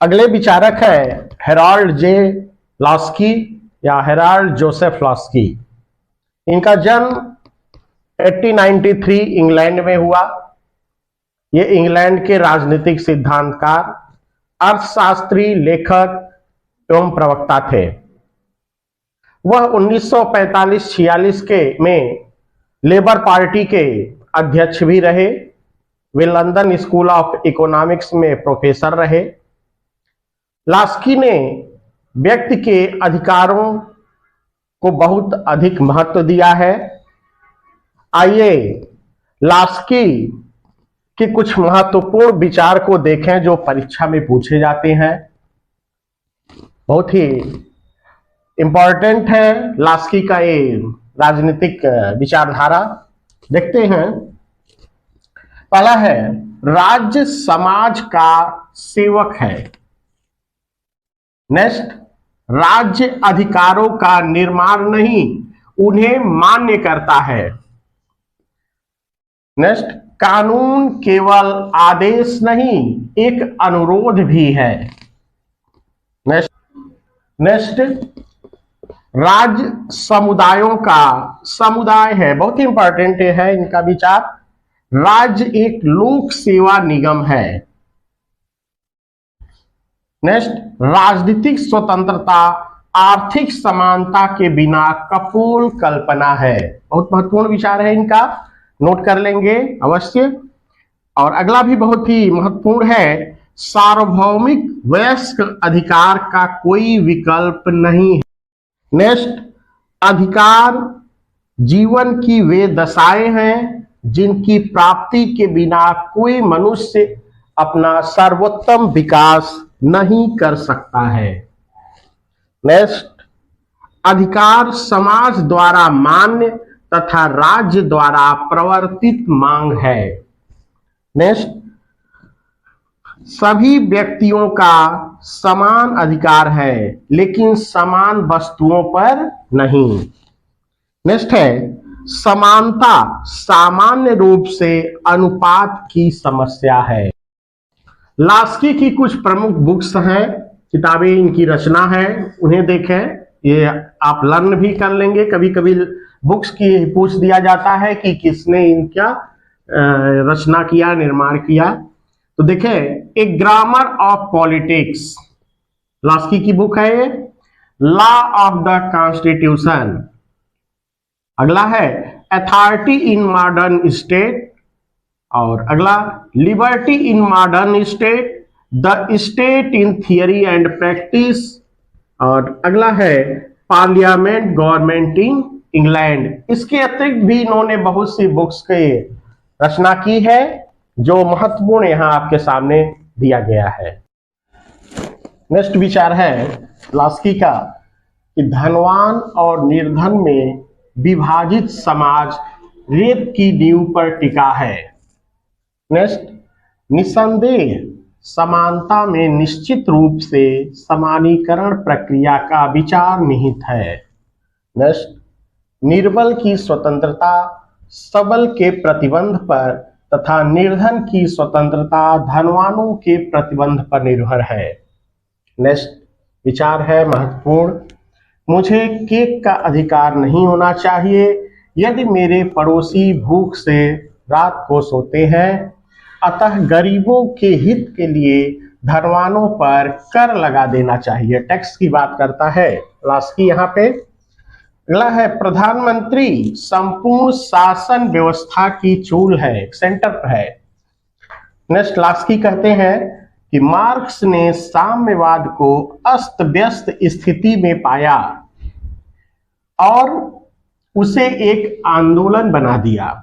अगले विचारक है हेराल्ड जे लास्की या हेराल्ड जोसेफ लास्की। इनका जन्म 1893 इंग्लैंड में हुआ। ये इंग्लैंड के राजनीतिक सिद्धांतकार, अर्थशास्त्री, लेखक एवं प्रवक्ता थे। वह 1945-46 के में लेबर पार्टी के अध्यक्ष भी रहे। वे लंदन स्कूल ऑफ इकोनॉमिक्स में प्रोफेसर रहे। लास्की ने व्यक्ति के अधिकारों को बहुत अधिक महत्व दिया है। आइए लास्की के कुछ महत्वपूर्ण विचार को देखें जो परीक्षा में पूछे जाते हैं। बहुत ही इंपॉर्टेंट है लास्की का ये राजनीतिक विचारधारा। देखते हैं। पहला है, राज्य समाज का सेवक है। नेक्स्ट, राज्य अधिकारों का निर्माण नहीं, उन्हें मान्य करता है। नेक्स्ट, कानून केवल आदेश नहीं, एक अनुरोध भी है। नेक्स्ट, राज्य समुदायों का समुदाय है। बहुत ही इंपॉर्टेंट है इनका विचार। राज्य एक लोक सेवा निगम है। नेक्स्ट, राजनीतिक स्वतंत्रता आर्थिक समानता के बिना कपोल कल्पना है। बहुत महत्वपूर्ण विचार है इनका, नोट कर लेंगे अवश्य। और अगला भी बहुत ही महत्वपूर्ण है, सार्वभौमिक वयस्क अधिकार का कोई विकल्प नहीं है। नेक्स्ट, अधिकार जीवन की वे दशाएं हैं जिनकी प्राप्ति के बिना कोई मनुष्य अपना सर्वोत्तम विकास नहीं कर सकता है। नेक्स्ट, अधिकार समाज द्वारा मान्य तथा राज्य द्वारा प्रवर्तित मांग है। नेक्स्ट, सभी व्यक्तियों का समान अधिकार है लेकिन समान वस्तुओं पर नहीं। नेक्स्ट है, समानता सामान्य रूप से अनुपात की समस्या है। लास्की की कुछ प्रमुख बुक्स हैं, किताबें इनकी रचना है, उन्हें देखें। ये आप लर्न भी कर लेंगे। कभी कभी बुक्स की पूछ दिया जाता है कि किसने इनका रचना किया, निर्माण किया। तो देखें, ए ग्रामर ऑफ पॉलिटिक्स लास्की की बुक है ये। Law of the constitution. अगला है अथॉरिटी इन मॉडर्न स्टेट। और अगला liberty in modern state, the state in theory and practice. और अगला है पार्लियामेंट गवर्नमेंट इन इंग्लैंड। इसके अतिरिक्त भी इन्होंने बहुत सी बुक्स की रचना की है जो महत्वपूर्ण यहां आपके सामने दिया गया है। नेक्स्ट विचार है लास्की का कि धनवान और निर्धन में विभाजित समाज रेत की नींव पर टिका है। नेक्स्ट, निसंदेह समानता में निश्चित रूप से समानीकरण प्रक्रिया का विचार निहित है। नेक्स्ट, निर्बल की स्वतंत्रता सबल के प्रतिबंध पर तथा निर्धन की स्वतंत्रता धनवानों के प्रतिबंध पर निर्भर है। नेक्स्ट विचार है महत्वपूर्ण, मुझे केक का अधिकार नहीं होना चाहिए यदि मेरे पड़ोसी भूख से रात को सोते हैं। अतः गरीबों के हित के लिए धनवानों पर कर लगा देना चाहिए। टैक्स की बात करता है लास्की यहाँ पे। अगला है प्रधानमंत्री संपूर्ण शासन व्यवस्था की चूल है, सेंटर पर है। नेक्स्ट लास्की कहते हैं कि मार्क्स ने साम्यवाद को अस्त व्यस्त स्थिति में पाया और उसे एक आंदोलन बना दिया।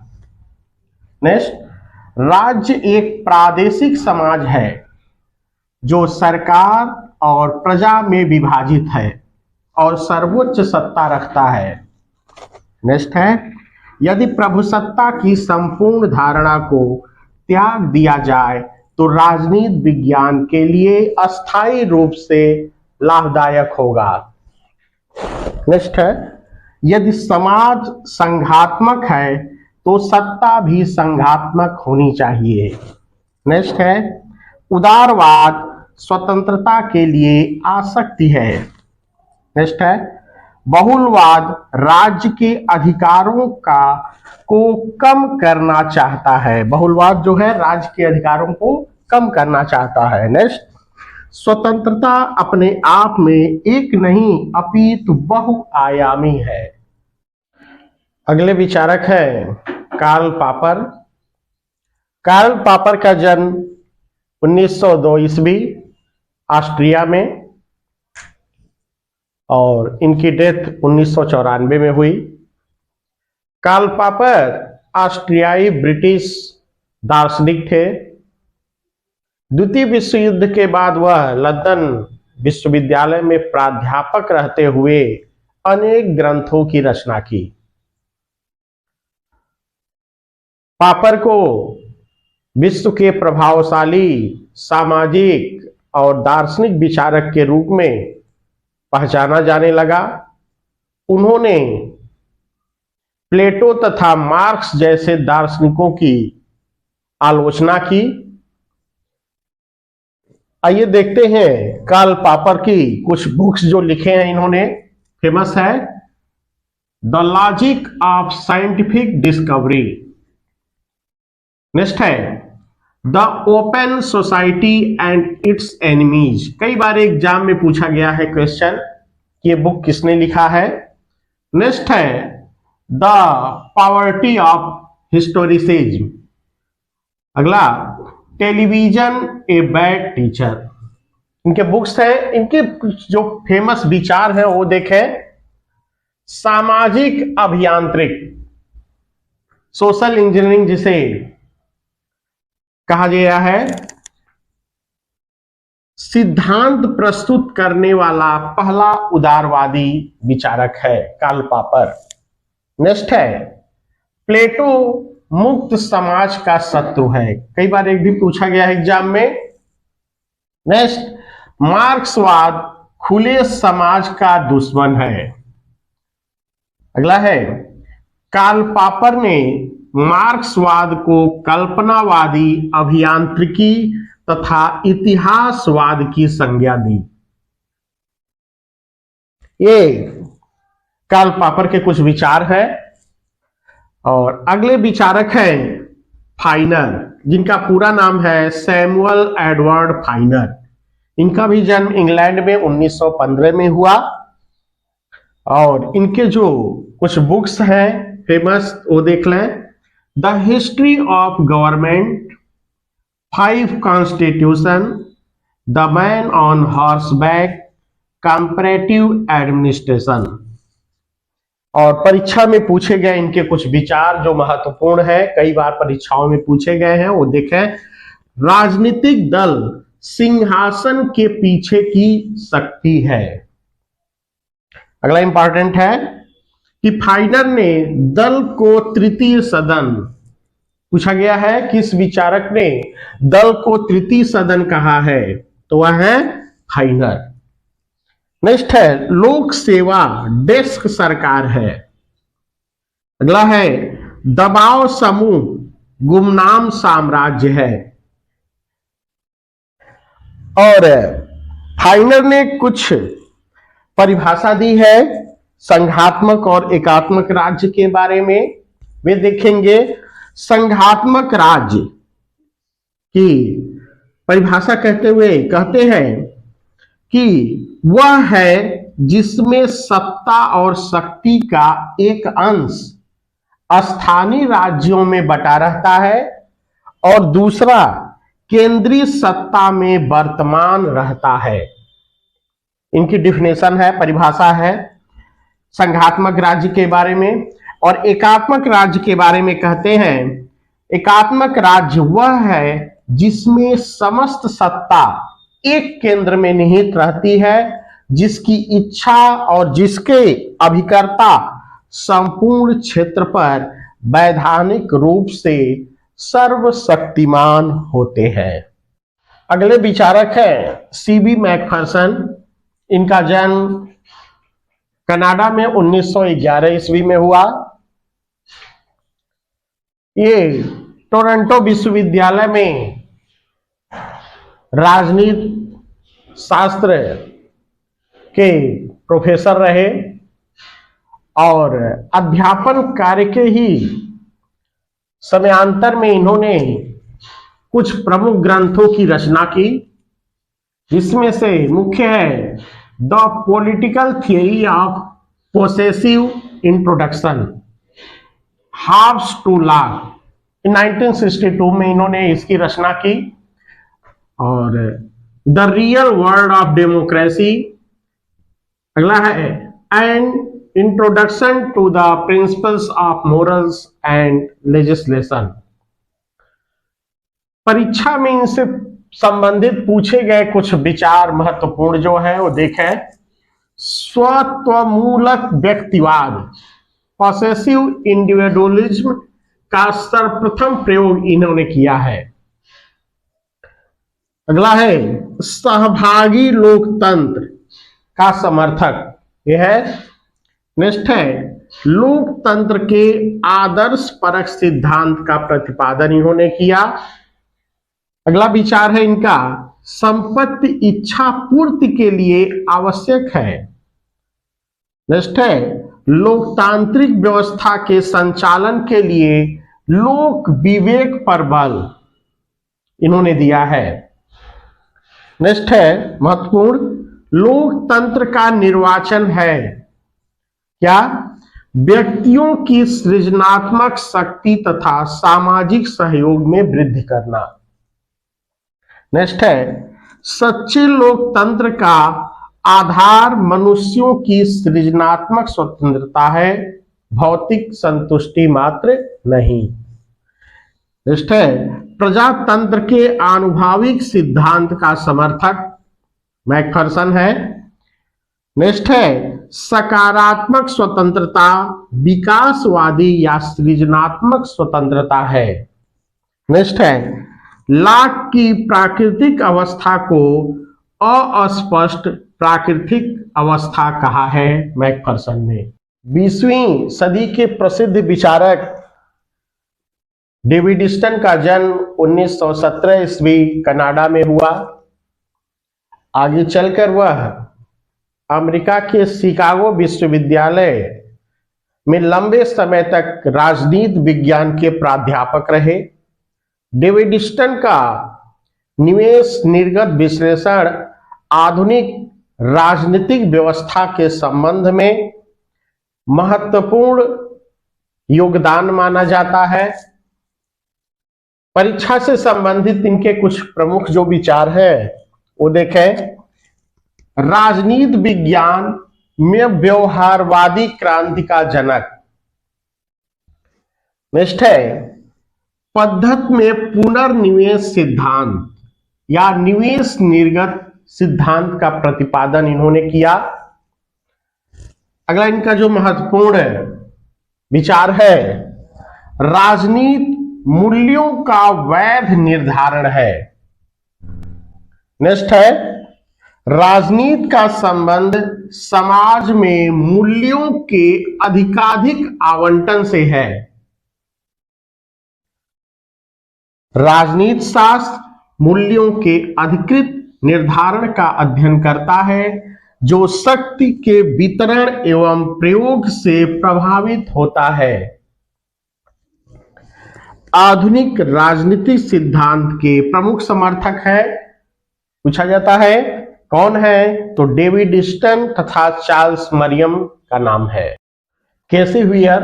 नेक्स्ट, राज्य एक प्रादेशिक समाज है जो सरकार और प्रजा में विभाजित है और सर्वोच्च सत्ता रखता है। नेक्स्ट है, यदि प्रभुसत्ता की संपूर्ण धारणा को त्याग दिया जाए तो राजनीति विज्ञान के लिए अस्थायी रूप से लाभदायक होगा। नेक्स्ट है, यदि समाज संघात्मक है तो सत्ता भी संघात्मक होनी चाहिए। नेक्स्ट है, उदारवाद स्वतंत्रता के लिए आसक्ति है। नेक्स्ट है, बहुलवाद राज्य के अधिकारों को कम करना चाहता है। बहुलवाद जो है राज्य के अधिकारों को कम करना चाहता है। नेक्स्ट, स्वतंत्रता अपने आप में एक नहीं अपितु बहुआयामी है। अगले विचारक है कार्ल पापर। कार्ल पापर का जन्म 1902 ईस्वी ऑस्ट्रिया में और इनकी डेथ 1994 में हुई। कार्ल पापर ऑस्ट्रियाई ब्रिटिश दार्शनिक थे। द्वितीय विश्व युद्ध के बाद वह लंदन विश्वविद्यालय में प्राध्यापक रहते हुए अनेक ग्रंथों की रचना की। पापर को विश्व के प्रभावशाली सामाजिक और दार्शनिक विचारक के रूप में पहचाना जाने लगा। उन्होंने प्लेटो तथा मार्क्स जैसे दार्शनिकों की आलोचना की। आइए देखते हैं कार्ल पापर की कुछ बुक्स जो लिखे हैं इन्होंने। फेमस है the logic of scientific discovery. Next है the open society and its enemies. कई बार एग्जाम में पूछा गया है क्वेश्चन कि ये बुक किसने लिखा है। नेक्स्ट है द पॉवर्टी ऑफ हिस्टोरिसिज्म। अगला टेलीविजन ए बैड टीचर। इनके बुक्स हैं। इनके जो फेमस विचार हैं वो देखें। सामाजिक अभियांत्रिक, सोशल इंजीनियरिंग जिसे कहा गया है, सिद्धांत प्रस्तुत करने वाला पहला उदारवादी विचारक है कार्ल पापर। नेक्स्ट है प्लेटो मुक्त समाज का शत्रु है। कई बार एक भी पूछा गया है एग्जाम में। नेक्स्ट, मार्क्सवाद खुले समाज का दुश्मन है। अगला है कार्ल पापर ने मार्क्सवाद को कल्पनावादी अभियांत्रिकी तथा इतिहासवाद की संज्ञा दी। ये कार्ल पापर के कुछ विचार हैं। और अगले विचारक हैं फाइनर, जिनका पूरा नाम है सैमुअल एडवर्ड फाइनर। इनका भी जन्म इंग्लैंड में 1915 में हुआ। और इनके जो कुछ बुक्स हैं फेमस वो देख लें। The history of government, 5 constitution, the man on horseback, comparative administration. और परीक्षा में पूछे गए इनके कुछ विचार जो महत्वपूर्ण है, कई बार परीक्षाओं में पूछे गए हैं, वो देखें। राजनीतिक दल सिंहासन के पीछे की शक्ति है। अगला इंपॉर्टेंट है कि फाइनर ने दल को तृतीय सदन, पूछा गया है किस विचारक ने दल को तृतीय सदन कहा है, तो वह है फाइनर। नेक्स्ट है लोक सेवा डेस्क सरकार है। अगला है दबाव समूह गुमनाम साम्राज्य है। और फाइनर ने कुछ परिभाषा दी है संघात्मक और एकात्मक राज्य के बारे में। वे देखेंगे संघात्मक राज्य की परिभाषा कहते हुए कहते हैं कि वह है जिसमें सत्ता और शक्ति का एक अंश स्थानीय राज्यों में बटा रहता है और दूसरा केंद्रीय सत्ता में वर्तमान रहता है। इनकी डिफिनेशन है, परिभाषा है संघात्मक राज्य के बारे में। और एकात्मक राज्य के बारे में कहते हैं एकात्मक राज्य वह है जिसमें समस्त सत्ता एक केंद्र में निहित रहती है, जिसकी इच्छा और जिसके अभिकर्ता संपूर्ण क्षेत्र पर वैधानिक रूप से सर्वशक्तिमान होते हैं। अगले विचारक हैं सीबी मैकफर्सन। इनका जन्म कनाडा में 1911 ईस्वी में हुआ। ये टोरंटो विश्वविद्यालय में राजनीति शास्त्र के प्रोफेसर रहे और अध्यापन कार्य के ही समयांतर में इन्होंने कुछ प्रमुख ग्रंथों की रचना की, जिसमें से मुख्य है the political theory of possessive introduction, Hobbes to Locke. 1962 में इन्होंने इसकी रचना की। और the real world of democracy, अगला है and introduction to the principles of morals and legislation. परीक्षा में इनसे संबंधित पूछे गए कुछ विचार महत्वपूर्ण जो है वो देखें। स्वत्वमूलक व्यक्तिवाद, पॉसेसिव इंडिविजुअलिज्म का सर्वप्रथम प्रयोग इन्होंने किया है। अगला है सहभागी लोकतंत्र का समर्थक, यह है। नेक्स्ट है लोकतंत्र के आदर्श परक सिद्धांत का प्रतिपादन इन्होंने किया। अगला विचार है इनका संपत्ति इच्छा पूर्ति के लिए आवश्यक है। नेक्स्ट है लोकतांत्रिक व्यवस्था के संचालन के लिए लोक विवेक पर बल इन्होंने दिया है। नेक्स्ट है महत्वपूर्ण लोकतंत्र का निर्वाचन है क्या? व्यक्तियों की सृजनात्मक शक्ति तथा सामाजिक सहयोग में वृद्धि करना। नेक्स्ट है सच्चे लोकतंत्र का आधार मनुष्यों की सृजनात्मक स्वतंत्रता है, भौतिक संतुष्टि मात्र नहीं। नेक्स्ट है प्रजातंत्र के आनुभाविक सिद्धांत का समर्थक मैकफरसन है। नेक्स्ट है सकारात्मक स्वतंत्रता विकासवादी या सृजनात्मक स्वतंत्रता है। नेक्स्ट है लाक की प्राकृतिक अवस्था को अस्पष्ट प्राकृतिक अवस्था कहा है मैकफरसन ने। 20वीं सदी के प्रसिद्ध विचारक डेविड स्टन का जन्म 1917 ईस्वी कनाडा में हुआ। आगे चलकर वह अमेरिका के शिकागो विश्वविद्यालय में लंबे समय तक राजनीति विज्ञान के प्राध्यापक रहे। डेविड स्टन का निवेश निर्गत विश्लेषण आधुनिक राजनीतिक व्यवस्था के संबंध में महत्वपूर्ण योगदान माना जाता है। परीक्षा से संबंधित इनके कुछ प्रमुख जो विचार हैं वो देखें। राजनीति विज्ञान में व्यवहारवादी क्रांति का जनक। नेक्स्ट है पद्धति में पुनर्निवेश सिद्धांत या निवेश निर्गत सिद्धांत का प्रतिपादन इन्होंने किया। अगला इनका जो महत्वपूर्ण विचार है राजनीति मूल्यों का वैध निर्धारण है। नेक्स्ट है राजनीति का संबंध समाज में मूल्यों के अधिकाधिक आवंटन से है। राजनीति शास्त्र मूल्यों के अधिकृत निर्धारण का अध्ययन करता है जो शक्ति के वितरण एवं प्रयोग से प्रभावित होता है। आधुनिक राजनीतिक सिद्धांत के प्रमुख समर्थक है, पूछा जाता है कौन है, तो डेविड स्टन तथा चार्ल्स मरियम का नाम है। केसी व्हीयर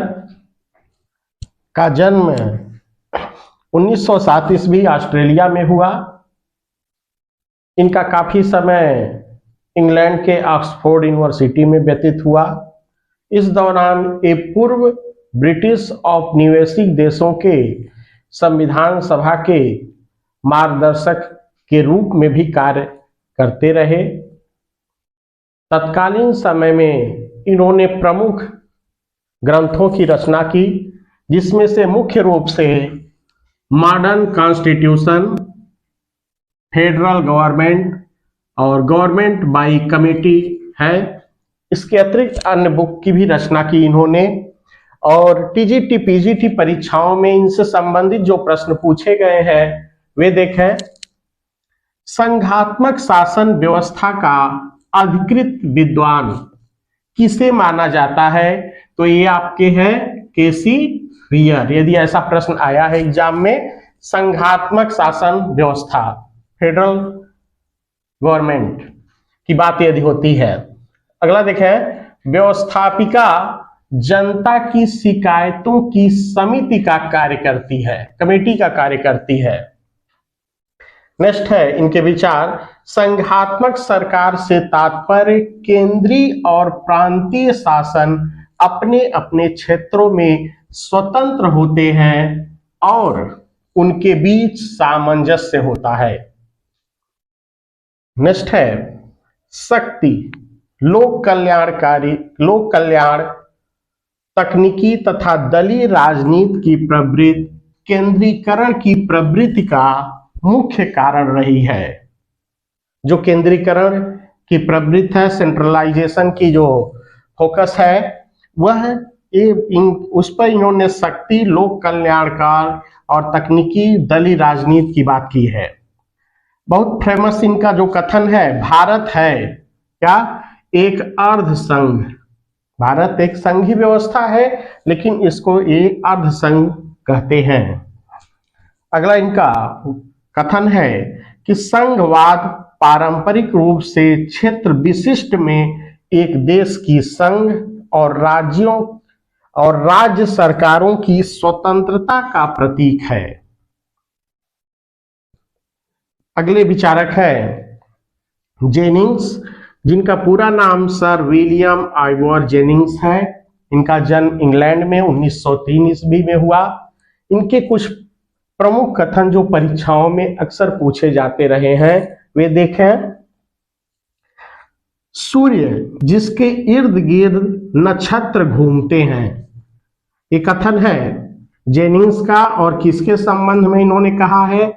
का जन्म 1907 ईस्वी ऑस्ट्रेलिया में हुआ। इनका काफी समय इंग्लैंड के ऑक्सफोर्ड यूनिवर्सिटी में व्यतीत हुआ। इस दौरान ये पूर्व ब्रिटिश औपनिवेशिक देशों के संविधान सभा के मार्गदर्शक के रूप में भी कार्य करते रहे। तत्कालीन समय में इन्होंने प्रमुख ग्रंथों की रचना की, जिसमें से मुख्य रूप से मॉडर्न कॉन्स्टिट्यूशन, फेडरल गवर्नमेंट और गवर्नमेंट बाय कमेटी है। इसके अतिरिक्त अन्य बुक की भी रचना की इन्होंने। और टीजीटी पीजीटी परीक्षाओं में इनसे संबंधित जो प्रश्न पूछे गए हैं वे देखें। संघात्मक शासन व्यवस्था का अधिकृत विद्वान किसे माना जाता है? तो ये आपके हैं केसी रियर। यदि ऐसा प्रश्न आया है एग्जाम में, संघात्मक शासन व्यवस्था, फेडरल गवर्नमेंट की बात यदि होती है। अगला देखें, व्यवस्थापिका जनता की शिकायतों की समिति का कार्य करती है, कमेटी का कार्य करती है। नेक्स्ट है इनके विचार, संघात्मक सरकार से तात्पर्य केंद्रीय और प्रांतीय शासन अपने अपने क्षेत्रों में स्वतंत्र होते हैं और उनके बीच सामंजस्य होता है। नेक्स्ट है शक्ति, लोक कल्याण, तकनीकी तथा दलीय राजनीति की प्रवृत्ति केंद्रीकरण की प्रवृत्ति का मुख्य कारण रही है। जो केंद्रीकरण की प्रवृत्ति है, सेंट्रलाइजेशन की जो फोकस है, वह उस पर इन्होंने शक्ति, लोक कल्याणकार और तकनीकी दलीय राजनीति की बात की है। बहुत फेमस इनका जो कथन है, भारत है क्या, एक अर्ध संघ। भारत एक संघीय व्यवस्था है, लेकिन इसको एक अर्ध संघ कहते हैं। अगला इनका कथन है कि संघवाद पारंपरिक रूप से क्षेत्र विशिष्ट में एक देश की संघ और राज्यों और राज्य सरकारों की स्वतंत्रता का प्रतीक है। अगले विचारक है जेनिंग्स, जिनका पूरा नाम सर विलियम आइवर जेनिंग्स है। इनका जन्म इंग्लैंड में 1903 ईस्वी में हुआ। इनके कुछ प्रमुख कथन जो परीक्षाओं में अक्सर पूछे जाते रहे हैं, वे देखें, सूर्य जिसके इर्द गिर्द नक्षत्र घूमते हैं। ये कथन है जेनिंग्स का, और किसके संबंध में इन्होंने कहा है?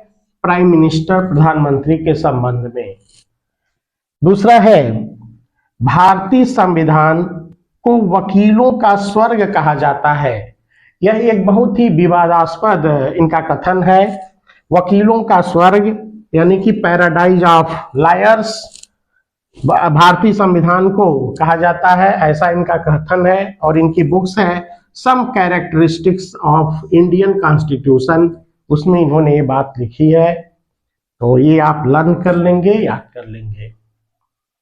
प्राइम मिनिस्टर, प्रधानमंत्री के संबंध में। दूसरा है भारतीय संविधान को वकीलों का स्वर्ग कहा जाता है। यह एक बहुत ही विवादास्पद इनका कथन है। वकीलों का स्वर्ग यानी कि पैराडाइज ऑफ लायर्स भारतीय संविधान को कहा जाता है, ऐसा इनका कथन है। और इनकी बुक्स है some characteristics of Indian constitution, उसमें इन्होंने ये बात लिखी है। तो ये आप लर्न कर लेंगे, याद कर लेंगे।